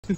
อ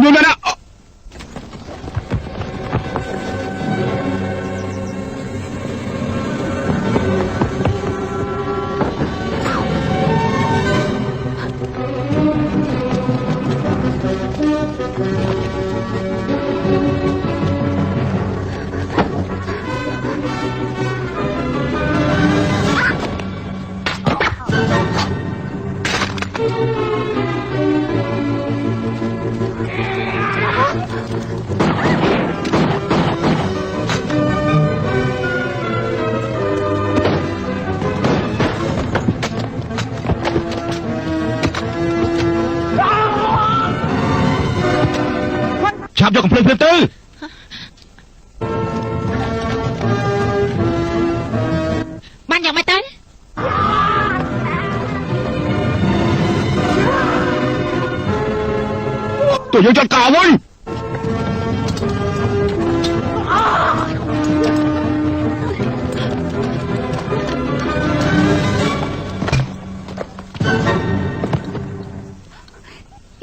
ยู่นั่นนะชาบยกกับเพลินตื้อมันยังไม่เต้นตัวยังจัดการไว้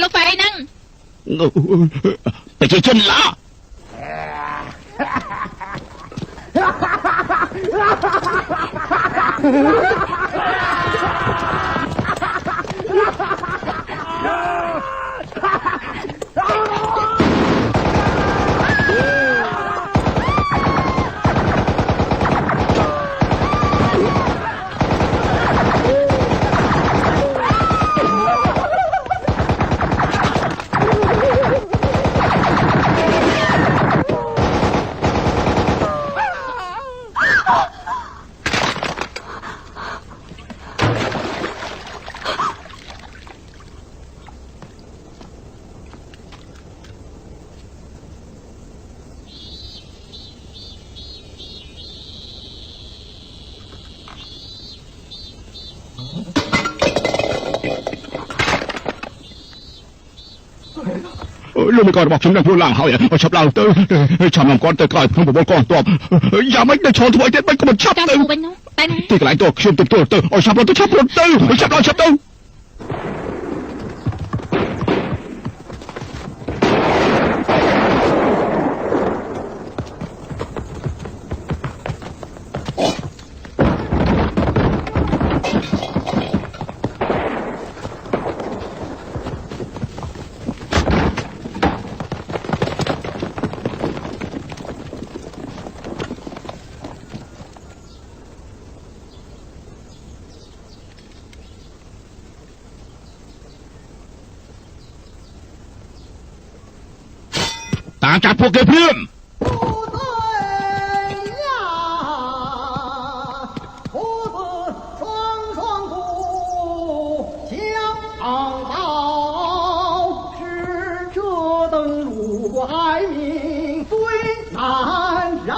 ลงไปนั่งไปเจนละ ลูกไม่ก่อนบอกฉันนั่งพูดล่างเขาอย่างชับล่างเตอชามลำก้อนเตอก่อนทั้งหมดบนก้อนตอบอย่าไม่ได้ชนถอยเด็ดมันก็มันชับเตอตีกระไรตัวเชื่อมตัวเตอชับเราตัวชับเราเตอชับเราชับเตอตามจับพวกแกเพื่อน路过海明最难绕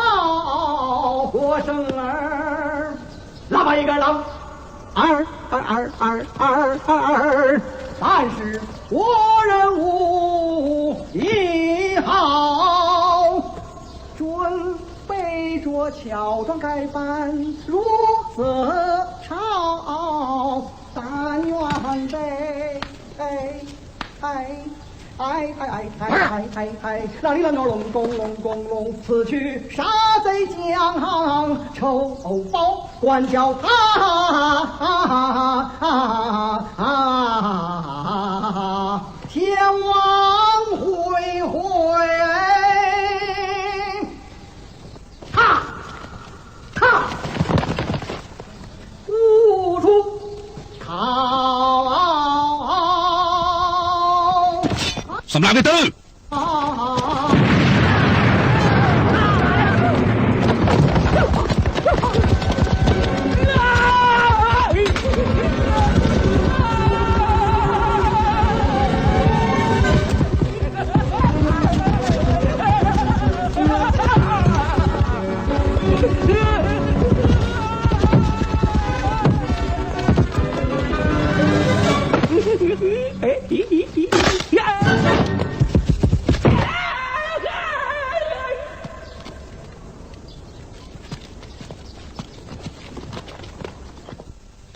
过生儿，喇叭一个啷，二，凡是活人物一好，准备着乔装改扮入色朝，但愿被让你那鸟隆咚，此去杀贼将仇报，管教他天王恢恢，踏无处逃。សម្រាប់វាទៅ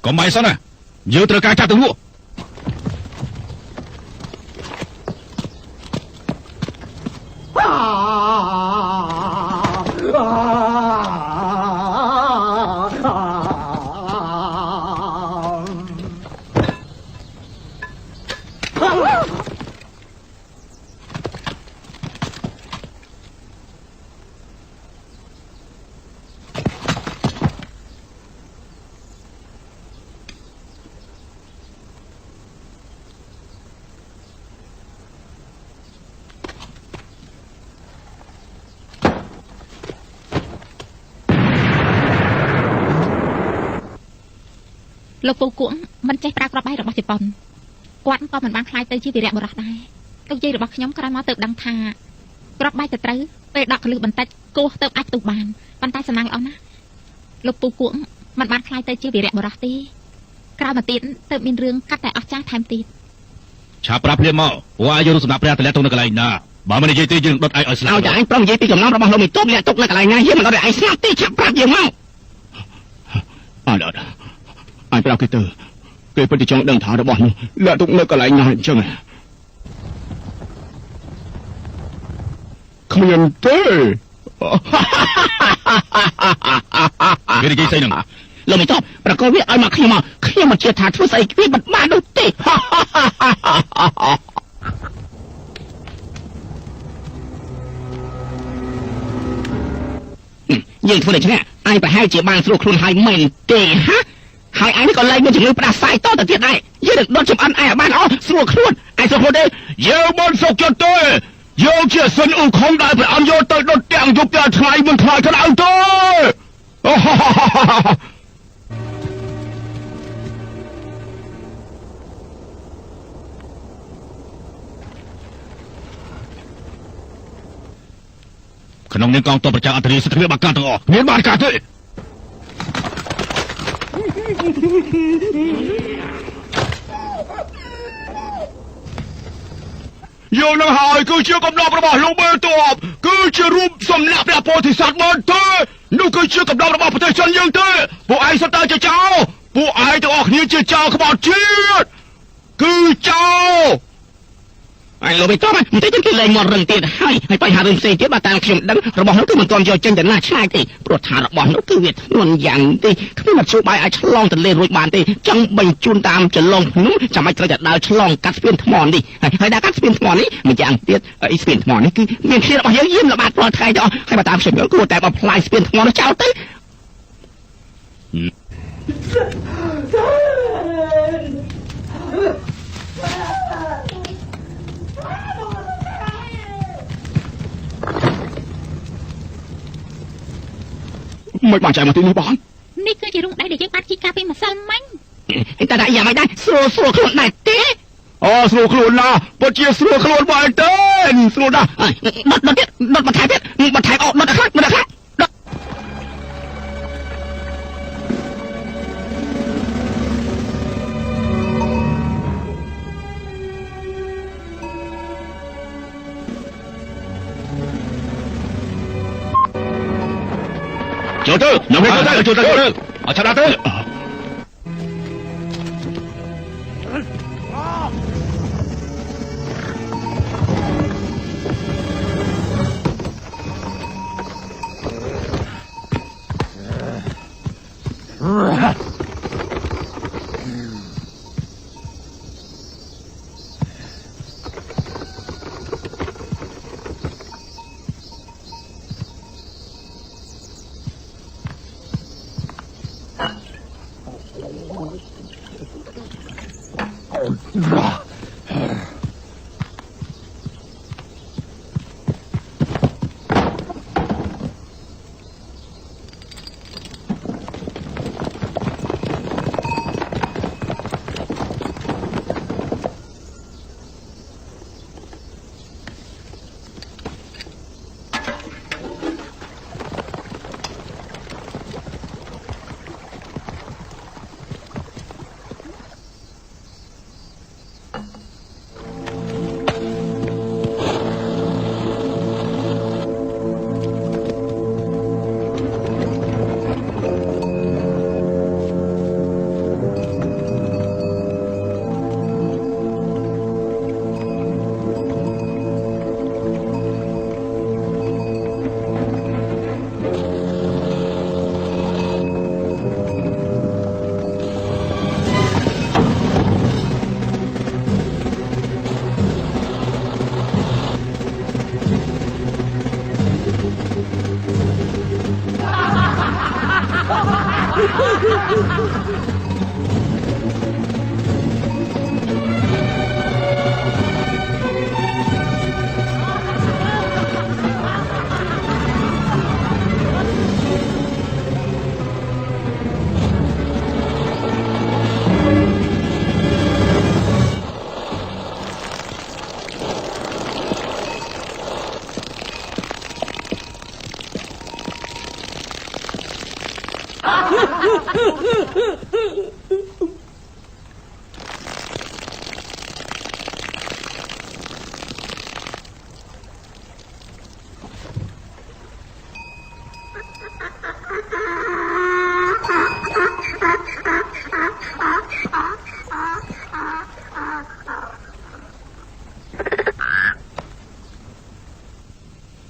កុំបាយសិនណាយើងត្រូវការចាប់ទៅលក់ លោកពូគួងមិនចេះប្រើក្របបែករបស់ជប៉ុនគាត់ក៏មិនបានខ្លាយទៅជាវីរៈបុរសដែរលោកយាយរបស់ខ្ញុំក្រោយមកទៅដឹងថាក្របបែកទៅត្រូវពេលដកកលឹះបន្តិចគោះទៅអាចផ្ទុះបានប៉ុន្តែសំណាងល្អណាស់លោកពូគួងមិនបានខ្លាយទៅជាវីរៈបុរសទេក្រោយមកទៀតទៅមានរឿងកាត់តែអស្ចារ្យថែមទៀតឆាប់ប្រាប់ភ្លាមមកព្រោះអាយុសម្រាប់ព្រះតលាក់ទុកនៅកន្លែងណាបើមិននិយាយទេយើងដុតឯងឲ្យស្លាប់ឲ្យតែឯងប្រឹងនិយាយពីកំណំរបស់លោកមីទុំលាក់ទុកនៅកន្លែងណាយើងមិនដុតឲ្យឯងស្លាប់ទេឆាប់ប្រាប់យើងមកអត់អញប្រាប់គេទៅគេពិតជាចង់ដឹងថារបស់នោះលាក់ទុកនៅកន្លែងណាអញ្ចឹងគ្មានទេគេនិយាយស្អីហ្នឹងលោកមិនតបប្រកបវាឲ្យមកខ្ញុំមិនជឿថាធ្វើស្អីគេមិនបាននោះទេយើងធ្វើដូច្នេះឯងប្រហែលជាបានស្រួលខ្លួនហើយមែនទេហាហើយឯងនេះក៏លែងមានជំងឺផ្ដាសាយតទៅទៀតដែរយើងនឹងដុតចំអិនឯងឲ្យបានអស់ស្រួលខ្លួនឯងស្រួលខ្លួនទេយើងមិនសុខចិត្តទេយើងជាសិនអ៊ូខុងដែលព្រះអង្គយកទៅដុតទាំងយប់ទាំងថ្ងៃមិនខ្លាចក្តៅទេក្នុងនាមកងទ័ពប្រជាអន្តរជាតិគ្មានបាកាទាំងអស់គ្មានបាកាទេយើងនឹងហើយគឺជាកំណត់របស់លោកមេតបគឺជារូបសំណាក់ព្រះពោធិសត្វបានទេនោះគឺជាកំណត់របស់ប្រទេសចិនយើងទេពួកឯងសុទ្ធតែជាចោរពួកឯងទាំងអស់គ្នាជាចោរក្បត់ជាតិគឺចោរអញលោកមេតបមិនទេគេលែងមករឹងទៀតហើយបញ្ហារឿងផ្សេងទៀតបើតាមខ្ញុំដឹងរបស់នោះគឺមិនទាន់យកចេញទៅណាឆ្ងាយទេព្រោះថារបស់នោះគឺវាធ្ងន់យ៉ាងទេគ្មានមធ្យោបាយអាចឆ្លងទន្លេរួចបានទេចង់បញ្ជូនតាមចន្លងភ្នំចាំបាច់ត្រូវតែដើរឆ្លងកាត់ស្ពានថ្មនេះហើយដើរកាត់ស្ពានថ្មនេះម្យ៉ាងទៀតស្ពានថ្មនេះគឺមានគ្នារបស់យើងយាមល្បាតរាល់ថ្ងៃទៅអស់ហើយបើតាមខ្ញុំគួរតែបំផ្លាញស្ពានថ្មនោះចោលទៅមិនបានចែកមកទីនេះបងនេះគឺជារោងដៃដែលយើងបានជីកាពីម្សិលមិញតែយ៉ាងម៉េចដែរស្រួលខ្លួនដែរទេ អូស្រួលខ្លួនណាស់ពិតជាស្រួលខ្លួនមែនទេស្រួលណាស់ដុតទៀតដុតបន្ថែមទៀតបន្ថែមអូដុតខ្លាំងដុតខ្លាំងចូលទៅខ្ញុំនេះចូលទៅអត់ឆាប់ទៅ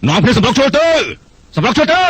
នាំគ្នាសម្រុកចូលទៅសម្រុកចូលទៅ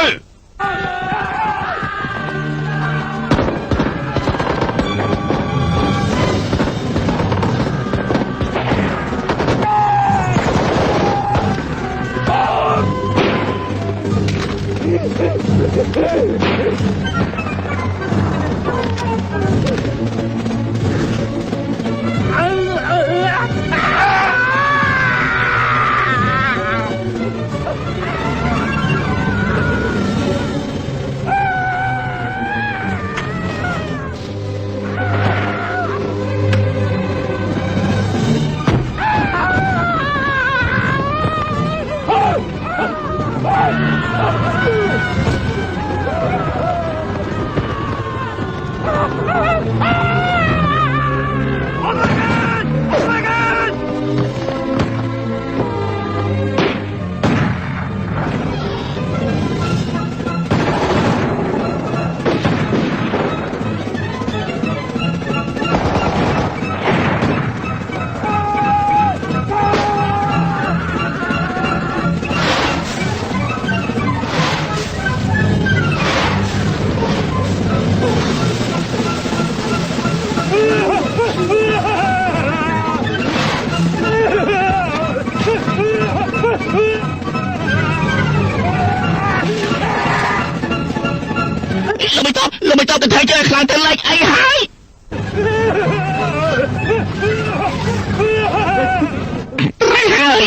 លោកមិនតបទៅថៃchơiខ្លាំងទៅលេចអីហើយត្រៃហើយ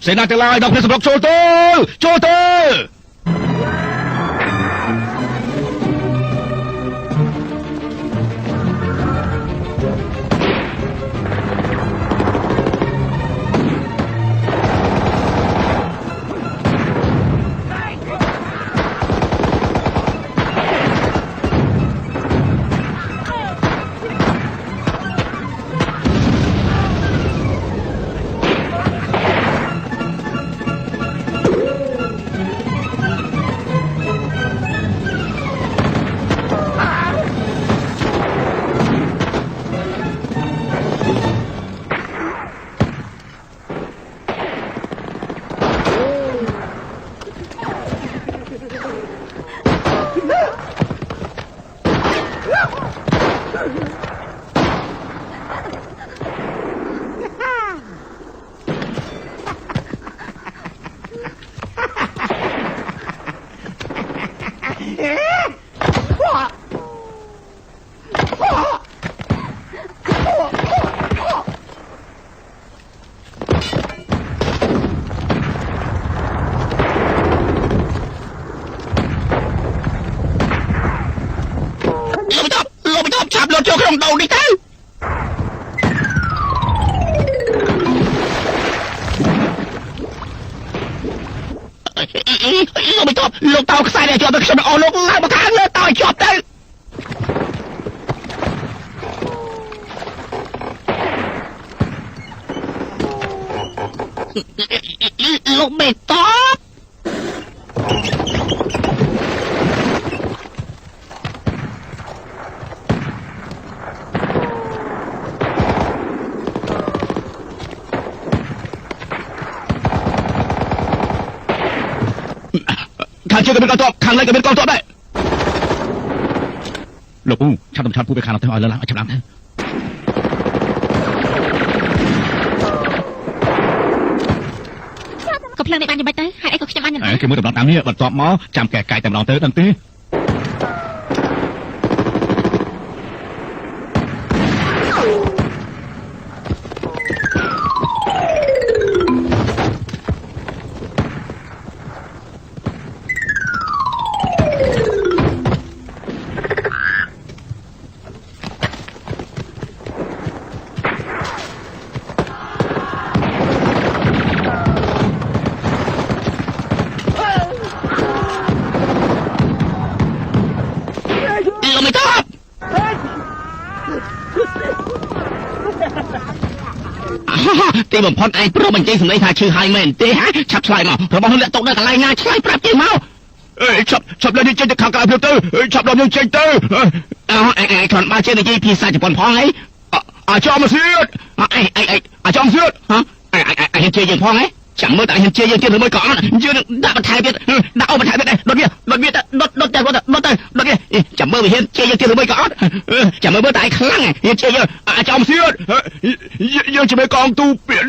សេនាទាំងឡាយដល់ព្រះសម្រុកចូលទៅចូលទៅលោកឆាប់លោតចូលក្នុងដូងនេះទៅលោកមិនតបលោកតោខ្សែនេះជាប់ទៅខ្ញុំអស់លោកឡើងមកខាងលើតោឲ្យជាប់ទៅលោកមិនតបខាងជើងក៏មានកងទ័ពខាងលើក៏មានកងទ័ពដែរលោកពូឆាប់ទៅឆាប់ពូទៅខាងនោះទៅឲ្យលើឡើងឲ្យច្បាស់ទៅក៏ភ្លើងនេះបានយ៉ាងម៉េចទៅហេតុអីក៏ខ្ញុំបានយ៉ាងម៉េចគេមើលដំណំតាមនេះបន្ទាប់មកចាំកែកាយតែម្ដងទៅដឹងទេទីបំផុតឯងព្រមបញ្ចេញសម្លេងថាឈឺហើយមែនទេហ៎ឆាប់ឆ្លើយមករបស់លាក់តុកនៅកន្លែងណាឆ្លើយប្រាប់គេមកឆាប់លើនេះចេញទៅខាងក្រៅភ្លាមទៅឆាប់ដល់យើងចេញទៅឯងគ្រាន់បើចេះនិយាយភាសាជប៉ុនផងហីអាចមសៀតអាចមសៀតហ៎ឯងជេរយើងផងហ៎ចាំមើលតែឯងជេរយើងទៀតឬមួយក៏អត់យើងនឹងដាក់បន្ថែមទៀតដាក់អូបន្ថែមទៀតដែរដុតវាទៅដុតវាចាំមើលវាហ៊ានជេរយើងទៀតឬមួយក៏អត់ចាំមើលតែឯងខ្លាំងហ៊ានជេរយើងអាចមសៀតយើងជាមេកងទូពាក្យ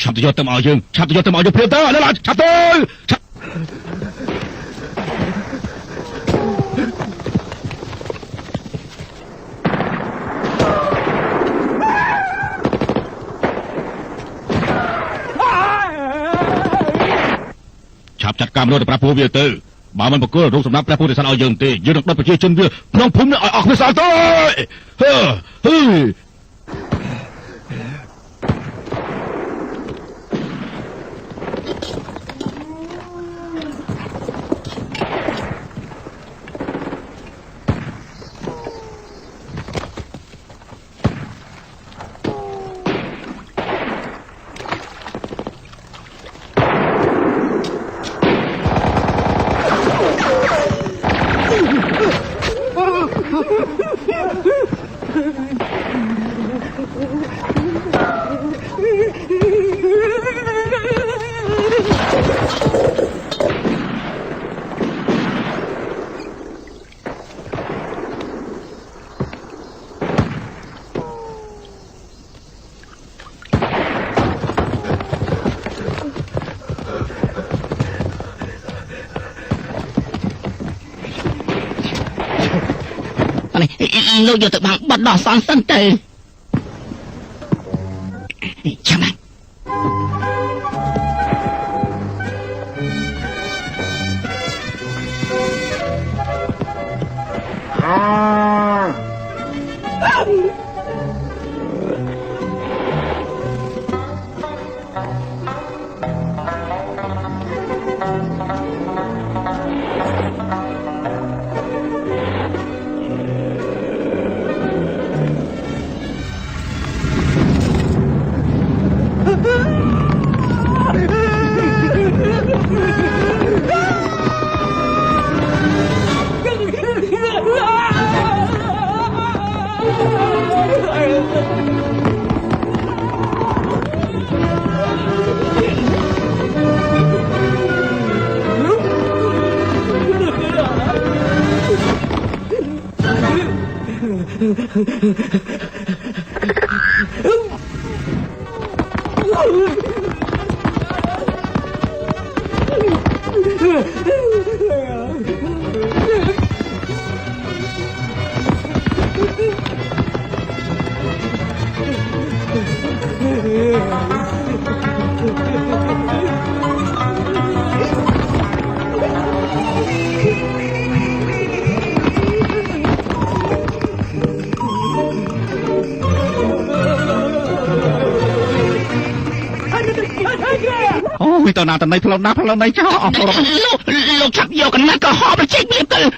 ឆាប់ទៅយកទៅមកយើងឆាប់ទៅយកទៅមកយើងព្រាបទៅឥឡូវឆាប់ទៅឆាប់ចាត់ការមនុស្សទៅប្រាប់ពួកវាទៅបើមិនបកគលរោគសម្រាប់ព្រះពុទ្ធសាសនាឲ្យយើងទេយើងនឹងដុតប្រជាជនវាក្នុងភូមិនេះឲ្យអស់គ្នាស្អាតទៅ này lâu giờ tự bằng bật đỏ son sân từ chào bạn Ôi tao nào tao này phao này cho lúc chắc vô cái nát có hộp là chết miệng từ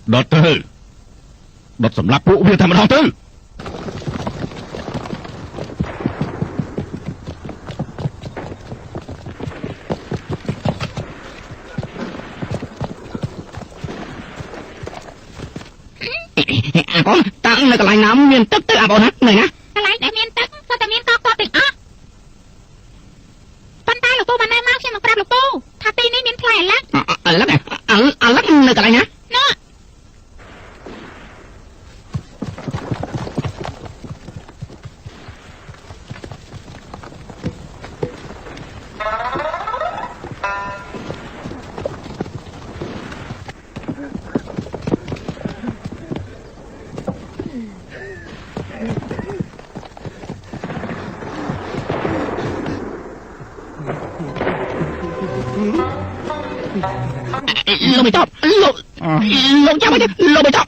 đợt tư đợt sầm lạp vụ viên thầm đợt tư con tặng là cái lạnh nóng miền tức tới bọn này nè cái lạnh để miên tức sao ta miên to to tỉnh á pan tay lục po bàn này mau xem mà prap lục po thà ti này miên phai lắc lắc này lắc là cái lạnh nhá nó lô bị chót lô chắc mày lô bị chót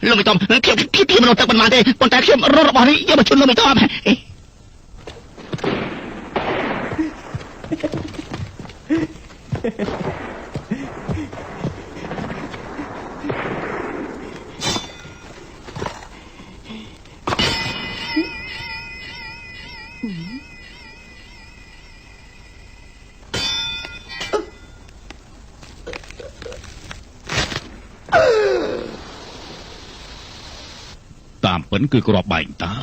lô bị chót khi mà nó tập bên mà thế con tay khi mà rớt bỏ đi giờ mà chôn lô bị chót tạm vẫn cứ có bệnh ta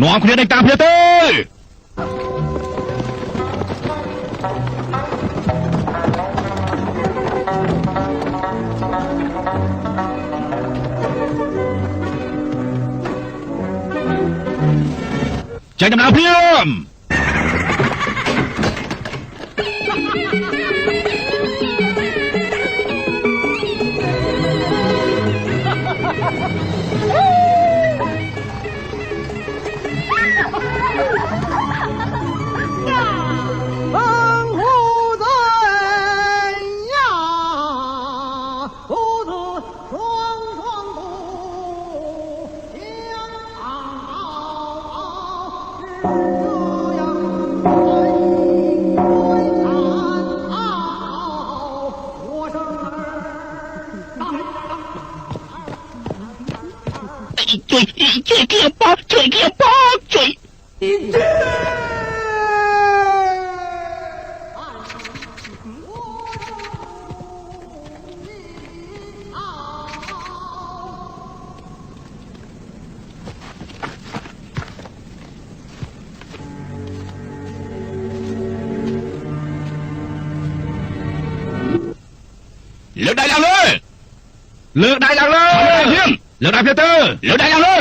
Noamគ្នាដេញតាមគ្នាទេ ช้กำลังเพียม 门户在呀，父子双双不相好，是这样爱归残我生ជួយគៀបបជួយគៀបបជួយ เลิกได้แล้วเลยเลิกได้แล้วเลยเพียมเลิกได้เพียเตอร์เลิกได้แล้วเลย